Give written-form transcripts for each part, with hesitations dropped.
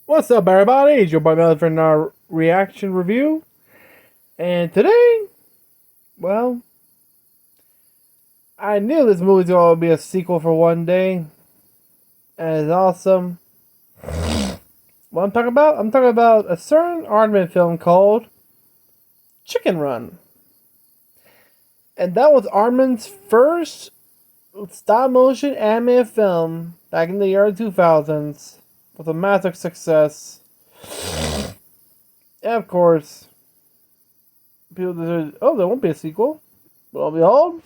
What's up, everybody? It's your boy Melvin for our reaction review. And today, well, I knew this movie was going to be a sequel for one day. And it's awesome. What I'm talking about? I'm talking about a certain Ardman film called Chicken Run. And that was Ardman's first stop-motion animated film back in the early 2000s with a massive success. And of course, people said, "Oh, there won't be a sequel." Well,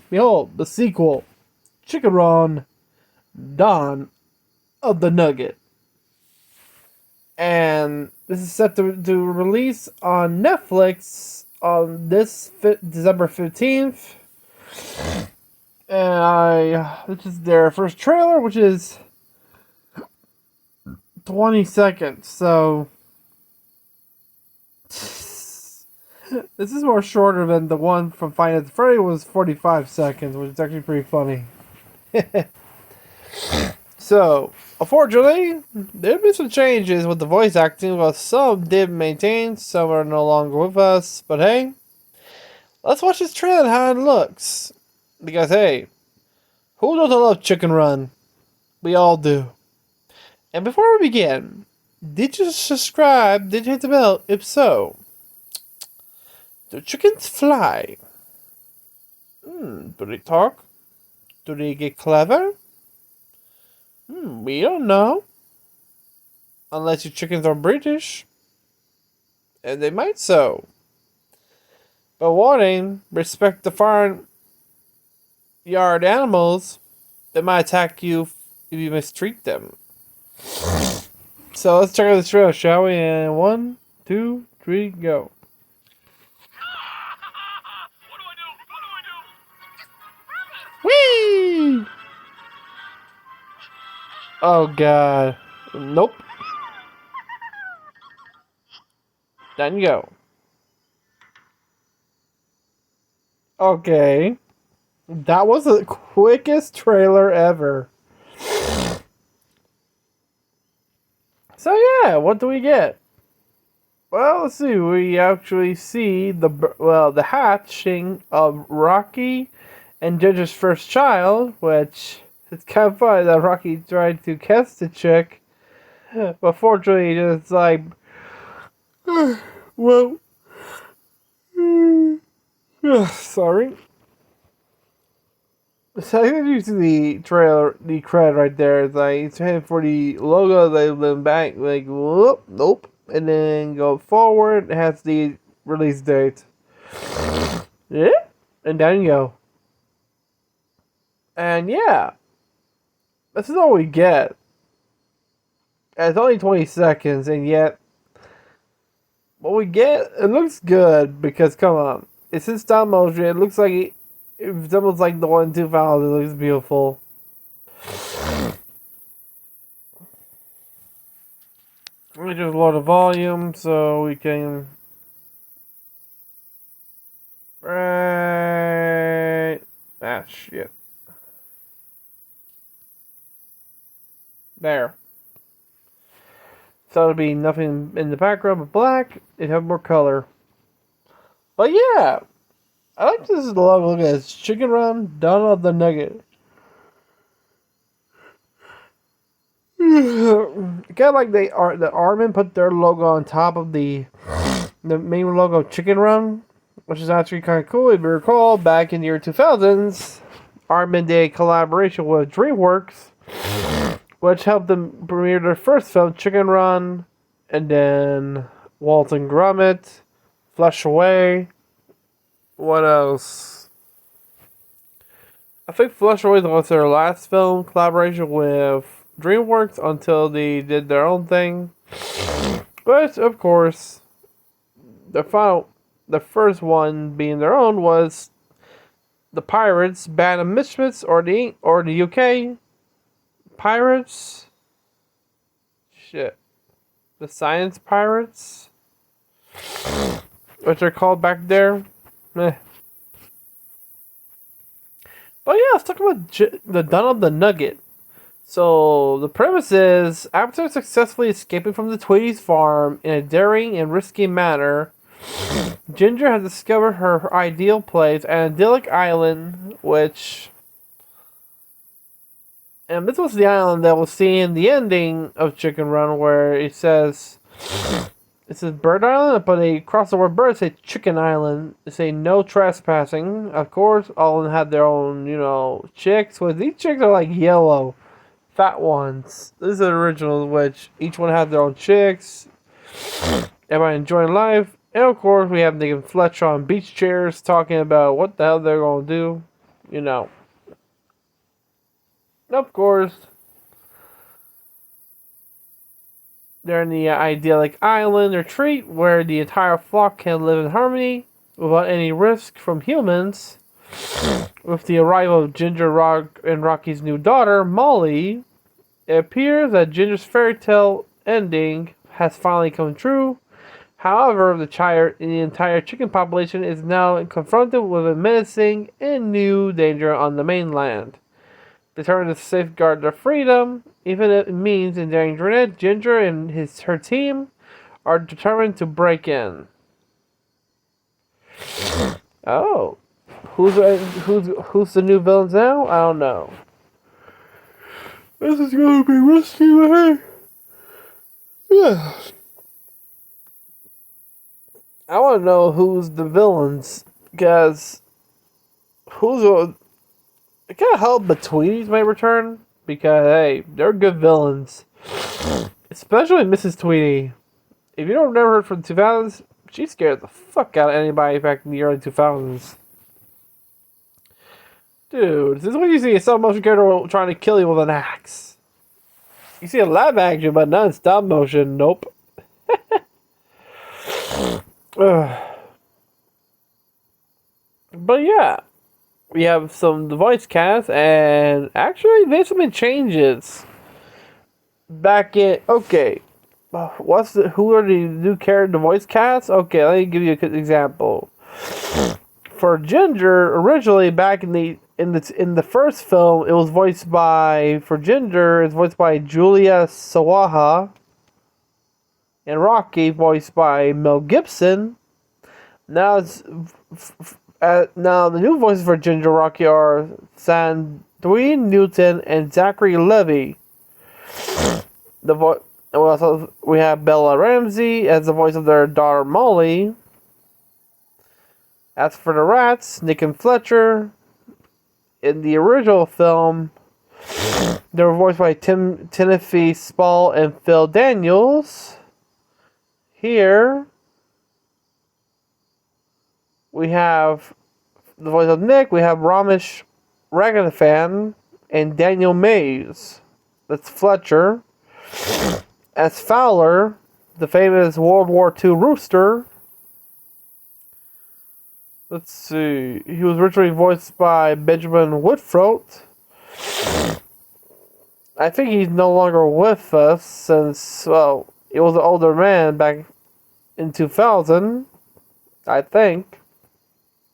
behold, the sequel, Chicken Run, Dawn of the Nugget, and this is set to release on Netflix on this December 15th. And this is their first trailer, which is 20 seconds. So this is more shorter than the one from Five Nights at Freddy's was 45 seconds, which is actually pretty funny. So, unfortunately, there have been some changes with the voice acting. Well, some did maintain, some are no longer with us. But hey, let's watch this trailer and how it looks. Because hey, who doesn't love Chicken Run? We all do. And before we begin, did you subscribe? Did you hit the bell? If so, do chickens fly? Do they talk? Do they get clever? We don't know. Unless your chickens are British. And they might so. But warning, respect the farm yard animals. They might attack you if you mistreat them. So let's check out this trailer, shall we? And 1, 2, 3, go. Whee! Oh god. Nope. Done you go. Okay. That was the quickest trailer ever. So yeah, what do we get? Well, let's see. We actually see the hatching of Rocky and Ginger's first child, which it's kind of funny that Rocky tried to kiss the chick, but fortunately, it's like, well, sorry. So I think you see the trailer, the credit right there. It's like it's heading for the logo. They then back like whoop, nope, and then go forward. It has the release date. Yeah, and down you go. And yeah, this is all we get. And it's only 20 seconds, and yet what we get, it looks good because come on, it's in stop motion. It looks like it resembles like the one in 2000. It looks beautiful. We just lower the volume so we can. Right. Ah, shit. There. So it'll be nothing in the background but black. It'd have more color. But yeah. I like this logo. Look at this. Chicken Run, Dawn of the Nugget. Kind of like the Ardman put their logo on top of the main logo Chicken Run, which is actually kind of cool. If you recall, back in the year 2000s, Ardman did a collaboration with DreamWorks, which helped them premiere their first film, Chicken Run, and then Wallace and Gromit, Flush Away. What else? I think Flush Away was their last film collaboration with DreamWorks until they did their own thing. But of course, the first one being their own was the Pirates, Band of Misfits, or the UK Pirates. Shit, the Science Pirates, which are called back there. Meh. But yeah, let's talk about the Dawn of the Nugget. So the premise is, after successfully escaping from the Tweety's farm in a daring and risky manner, Ginger has discovered her ideal place, an idyllic island, and this was the island that we'll see in the ending of Chicken Run, where it says Bird Island, but they cross the word bird, say Chicken Island. They say no trespassing. Of course, all of them had their own, chicks. Well, these chicks are like yellow, fat ones. This is the original, which each one had their own chicks. Everybody enjoying life. And of course, we have Nick and Fletcher on beach chairs talking about what the hell they're going to do. Of course, they're in the idyllic island retreat where the entire flock can live in harmony without any risk from humans. With the arrival of Ginger, Rock, and Rocky's new daughter, Molly, it appears that Ginger's fairy tale ending has finally come true. However, the entire chicken population is now confronted with a menacing and new danger on the mainland. Determined to safeguard their freedom, even if it means endangering it, Ginger and her team are determined to break in. Oh, who's the new villains now? I don't know. This is gonna be risky, man. Yeah. I want to know who's the villains, because I can't help but Tweeties may return, because, hey, they're good villains. Especially Mrs. Tweety. If you don't remember her from the 2000s, she scared the fuck out of anybody back in the early 2000s. Dude, this is what you see a stop motion character trying to kill you with an axe. You see a live action, but not in stop motion. Nope. But yeah, we have the voice cast, and actually there's some changes. Back in who are the new character voice cast? Okay, let me give you an example. For Ginger, originally back in the first film, it was voiced by Julia Sawaha, and Rocky voiced by Mel Gibson. Now now the new voices for Ginger Rocky are Sandrine Newton and Zachary Levy. We have Bella Ramsey as the voice of their daughter Molly. As for the rats, Nick and Fletcher, in the original film, they were voiced by Timothy Spall and Phil Daniels. Here, we have the voice of Nick. We have Ramesh Raghunathan and Daniel Mays. That's Fletcher. As Fowler, the famous World War II rooster. Let's see. He was originally voiced by Benjamin Whitford. I think he's no longer with us since, well, he was an older man back in 2000, I think.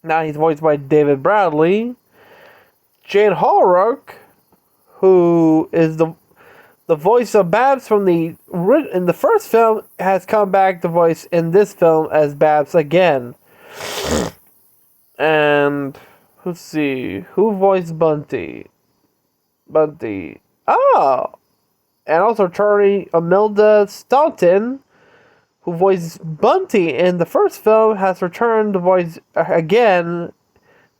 Now he's voiced by David Bradley. Jane Holrook, who is the voice of Babs in the first film, has come back to voice in this film as Babs again. And let's see, who voiced Bunty? Oh, and also attorney Imelda Staunton, who voiced Bunty in the first film, has returned to voice again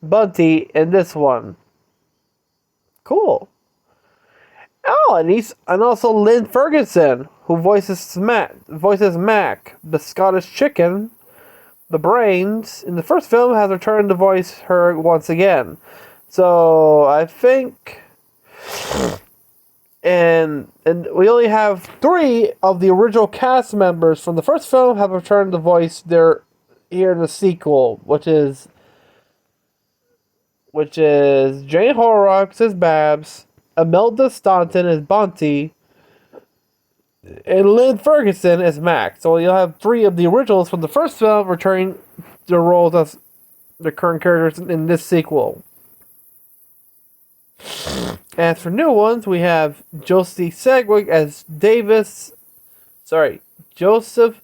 Bunty in this one. Cool. Oh, and also Lynn Ferguson, who voices Mac, the Scottish chicken, the brains, in the first film, has returned to voice her once again. So I think, and we only have 3 of the original cast members from the first film have returned to voice here in the sequel, which is Jane Horrocks as Babs, Imelda Staunton as Bunty, and Lynn Ferguson as Mac. So you'll have 3 of the originals from the first film returning their roles as the current characters in this sequel. As for new ones, we have Josie Segwick as Davis. Sorry, Joseph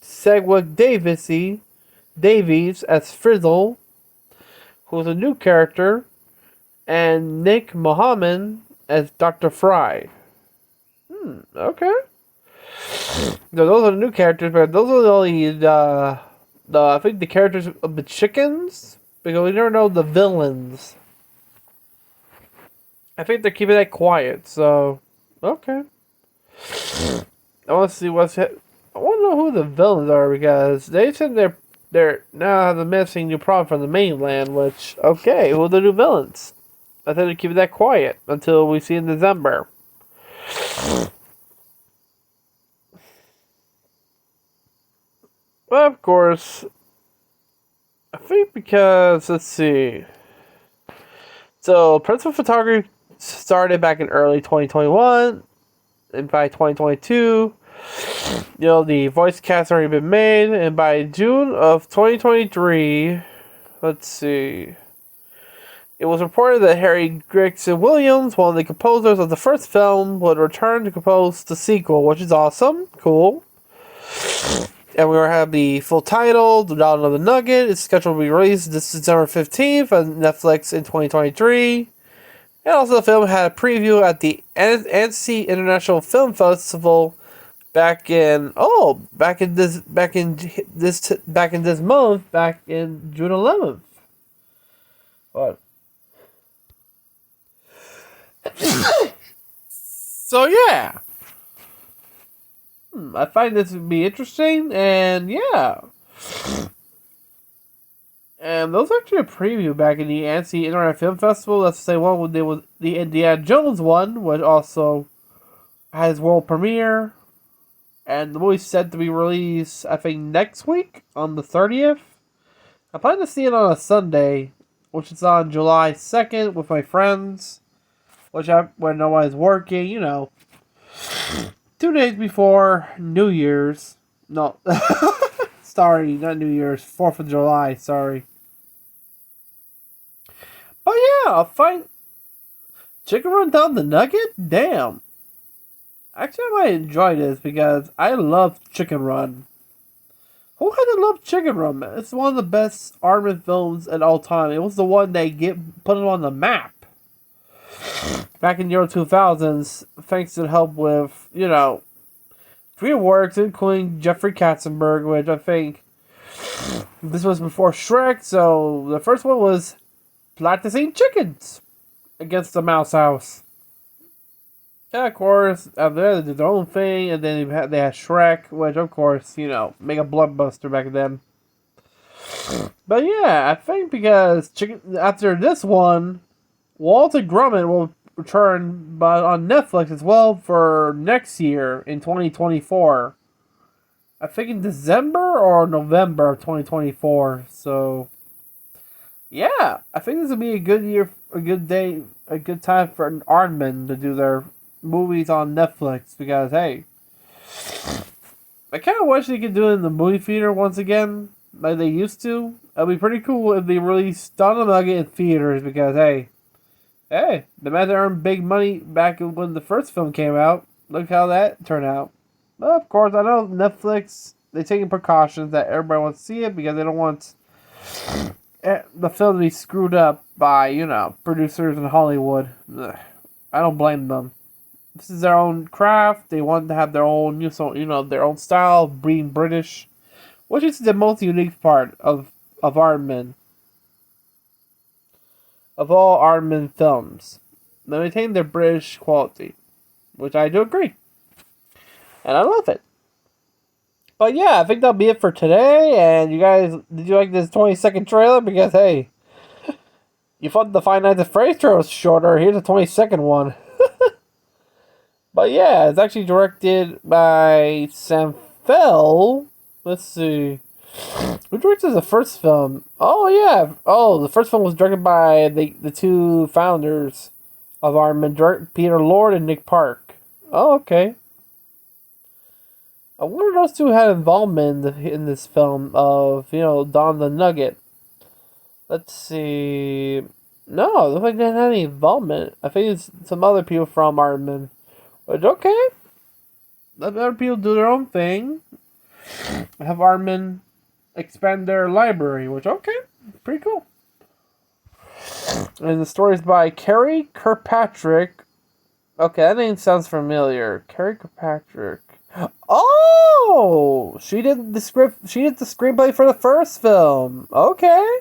Segwick Davies as Frizzle, who's a new character, and Nick Mohammed as Dr. Fry. Okay. No, those are the new characters, but those are the only I think the characters of the chickens, because we never know the villains. I think they're keeping that quiet, so okay. I want to see what's I want to know who the villains are, because they said they're now the missing new problem from the mainland. Which okay, who are the new villains? I think they're keeping that quiet until we see in December. Well, of course, I think because, let's see. So, principal photography started back in early 2021, and by 2022, the voice cast already been made, and by June of 2023, let's see. It was reported that Harry Gregson Williams, one of the composers of the first film, would return to compose the sequel, which is awesome. Cool. And we will have the full title, The Dawn of the Nugget. It's scheduled to be released this December 15th on Netflix in 2023. And also the film had a preview at the Annecy International Film Festival back in this month, back in June 11th. What? So yeah. I find this would be interesting, and yeah. And those actually a preview back in the Annecy International Film Festival. That's the same one when they was the Indiana Jones one, which also had its world premiere. And the movie's set to be released, I think, next week on the 30th. I plan to see it on a Sunday, which is on July 2nd with my friends, when nobody's working, 2 days before New Year's. No. Sorry, not New Year's. 4th of July, sorry. But yeah, I'll find Chicken Run Down the Nugget? Damn. Actually, I might enjoy this because I love Chicken Run. Who hasn't loved Chicken Run, man? It's one of the best Ardman films at all time. It was the one that put it on the map back in the early 2000s, thanks to the help with, DreamWorks, including Jeffrey Katzenberg, which I think this was before Shrek, so the first one was practicing chickens against the Mouse House. And of course, after they did their own thing, and then they had Shrek, which of course, make a blockbuster back then. But yeah, I think because after this one, Walter Grumman will return on Netflix as well for next year in 2024. I think in December or November of 2024. So, yeah, I think this will be a good year, a good day, a good time for Ardman to do their movies on Netflix, because, hey, I kind of wish they could do it in the movie theater once again, like they used to. It'd be pretty cool if they released Dawn of the Nugget in theaters, because, hey, the man earned big money back when the first film came out. Look how that turned out. But of course, I know Netflix, they're taking precautions that everybody wants to see it because they don't want the film to be screwed up by, producers in Hollywood. Ugh. I don't blame them. This is their own craft. They want to have their own, their own style, being British, which is the most unique part of Ardman. Of all Ardman films, they maintain their British quality, which I do agree, and I love it. But yeah, I think that'll be it for today. And you guys, did you like this 20-second trailer? Because hey, you thought the Five Nights at Freddy's trailer was shorter. Here's a 20-second one. But yeah, it's actually directed by Sam Fell. Let's see. Who directed the first film? Oh, yeah. Oh, the first film was directed by the two founders of Ardman, Peter Lord and Nick Park. Oh, okay. I wonder if those two had involvement in this film of, Dawn the Nugget. Let's see. No, I don't think they had any involvement. I think it's some other people from Ardman. But okay. Let other people do their own thing. Have Ardman expand their library, which, okay, pretty cool. And the story is by Carrie Kirkpatrick. Okay, that name sounds familiar. Carrie Kirkpatrick. Oh, she did the script. She did the screenplay for the first film. Okay,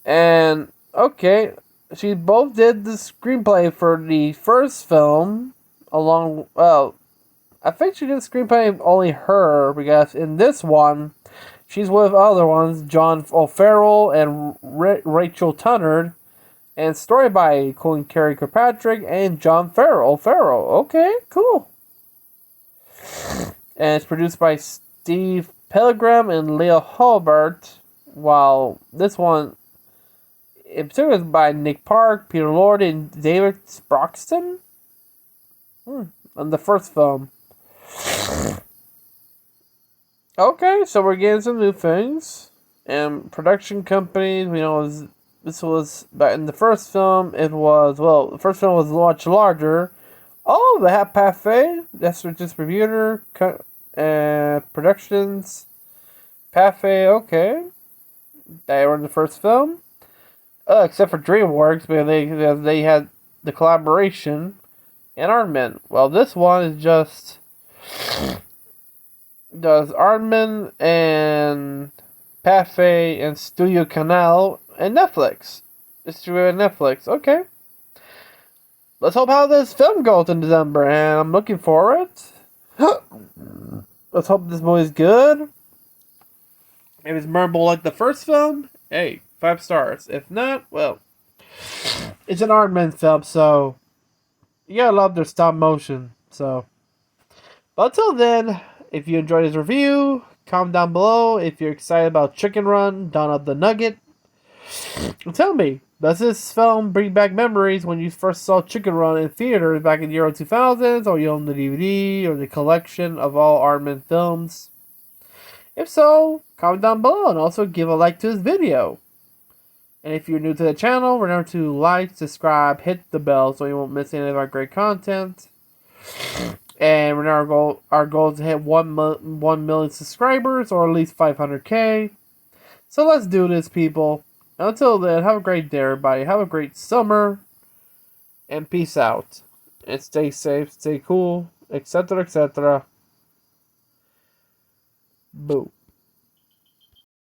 and okay, she both did the screenplay for the first film. Along, well, I think she did the screenplay only her because in this one, she's with other ones, John O'Farrell and Rachel Tunnard. And story by Colin Carey Kirkpatrick and John O'Farrell. Okay, cool. And it's produced by Steve Pilgrim and Leo Hobart. While this one, in particular, is by Nick Park, Peter Lord, and David Sproxton. On the first film. Okay, so we're getting some new things. And production companies, we know, this was, but in the first film, it was, well, the first film was much larger. Oh, the Hat Pathé, that's their distributor, productions, Pathé, okay. They were in the first film. Except for DreamWorks, because they had the collaboration and Ardman. Well, this one is just does Ardman and Pathé and Studio Canal and Netflix. Distributed Netflix. Okay. Let's hope how this film goes in December, and I'm looking for it. Let's hope this movie is good. If it's memorable like the first film, hey, 5 stars. If not, well, it's an Ardman film, so you gotta love their stop motion. So, but until then, if you enjoyed this review, comment down below. If you're excited about Chicken Run, download the Nugget. And tell me, does this film bring back memories when you first saw Chicken Run in theaters back in the early 2000s, or you own the DVD or the collection of all Ardman films? If so, comment down below and also give a like to this video. And if you're new to the channel, remember to like, subscribe, hit the bell so you won't miss any of our great content. And remember our goal is to hit 1 million subscribers, or at least 500k. So let's do this, people. Until then, have a great day, everybody. Have a great summer. And peace out. And stay safe, stay cool, etc., etc. Boo.